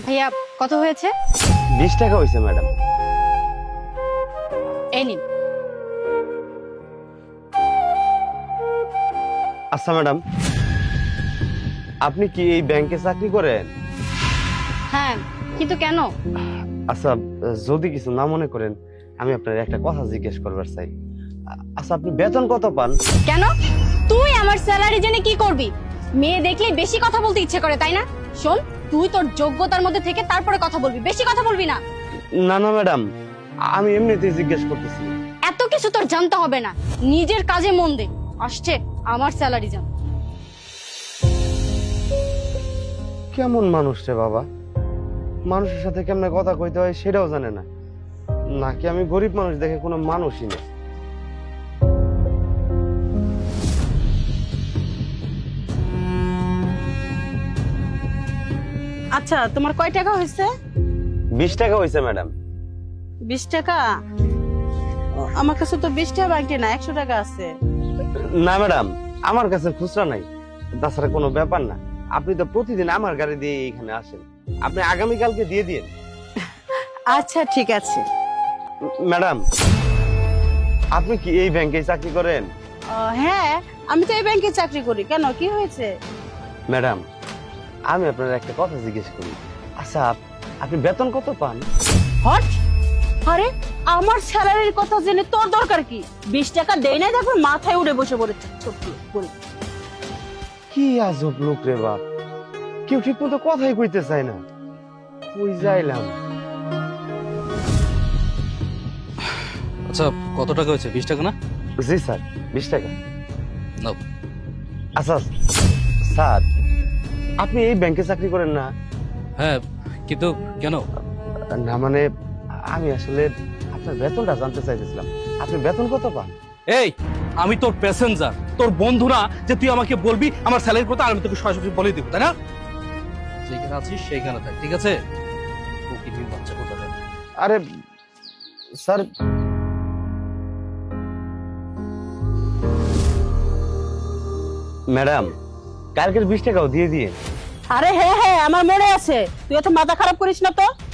ভাইয়া কত হয়েছে? 20 টাকা হয়েছে ম্যাডাম। এই নিন। আচ্ছা ম্যাডাম, আপনি কি এই ব্যাংকে চাকরি করেন? হ্যাঁ, কিন্তু কেন? আচ্ছা, যদি কিছু না মনে করেন, আমি আপনার একটা কথা জিজ্ঞেস করবার চাই। আচ্ছা, আপনি বেতন কত পান? কেন? তুই আমার স্যালারি জেনে কি করবি? মেয়ে দেখলেই বেশি কথা বলতে ইচ্ছে করে, তাই না? শোন, তুই তোর যোগ্যতার মধ্যে থেকে তারপরে কথা বলবি, বেশি কথা বলবি না। না না ম্যাডাম, আমি এমনিতেই জিজ্ঞেস করতেছি। এত কিছু তোর জানতে হবে না, নিজের কাজে মন দে। আসছে আমার স্যালারি জান। কেমন মানুষ রে বাবা, মানুষের সাথে কেমনে কথা কইতে হয় সেটাও জানে না। নাকি আমি গরিব মানুষ দেখে কোনো মানুষই না। আচ্ছা, তোমার কয় টাকা হয়েছে? 20 টাকা হয়েছে ম্যাডাম। 20 টাকা? আমার কাছে তো 20 টাকা বাকি না, 100 টাকা আছে। না ম্যাডাম, আমার কাছে খুচরা নাই। তাছাড়া কোনো ব্যাপার না, আপনি তো প্রতিদিন আমার গাড়ি দিয়ে এখানে আসেন, আপনি আগামীকালকে দিয়ে দিন। আচ্ছা ঠিক আছে। ম্যাডাম, আপনি কি এই ব্যাংকে চাকরি করেন? হ্যাঁ, আমি তো এই ব্যাংকে চাকরি করি। কেন, কি হয়েছে? ম্যাডাম, আমি আপনার একটা কথা জিজ্ঞেস করি। আচ্ছা, আপনি বেতন কত পান? হট! আরে, আমার স্যালারির কথা জেনে তোর দরকার কি? 20 টাকা দেই নাই, তারপর মাথায় উড়ে বসে পড়েছে ছোট্ট করে। কি আজব লোক রে বাপ, কেউ ঠিক মতো কথাই কইতে চায় না। কই যাইলাম? আচ্ছা, কত টাকা হয়েছে? 20 টাকা না? জি স্যার, 20 টাকা। নাও। আচ্ছা স্যার, আপনি এই ব্যাংকে চাকরি করেন না? হ্যাঁ, কিন্তু কেন? না মানে, আমি আসলে আপনার বেতনটা জানতে চাইতেছিলাম। আপনি বেতন কত পান? এই, আমি তোর প্যাসেঞ্জার, তোর বন্ধু না যে তুই আমাকে বলবি আমার স্যালারির কথা, আর আমি তোকে সরাসরি বলে দিব, তাই না? যেখানে আছিস সেইখানে থাক, ঠিক আছে? ওকে তুমি বাচ্চা কথা বল। আরে স্যার, ম্যাডাম, কালকের 20 টাকাও দিয়ে দিয়ে। আরে হ্যাঁ হ্যাঁ, আমার মনে আছে। তুই এত মাথা খারাপ করিস না তো।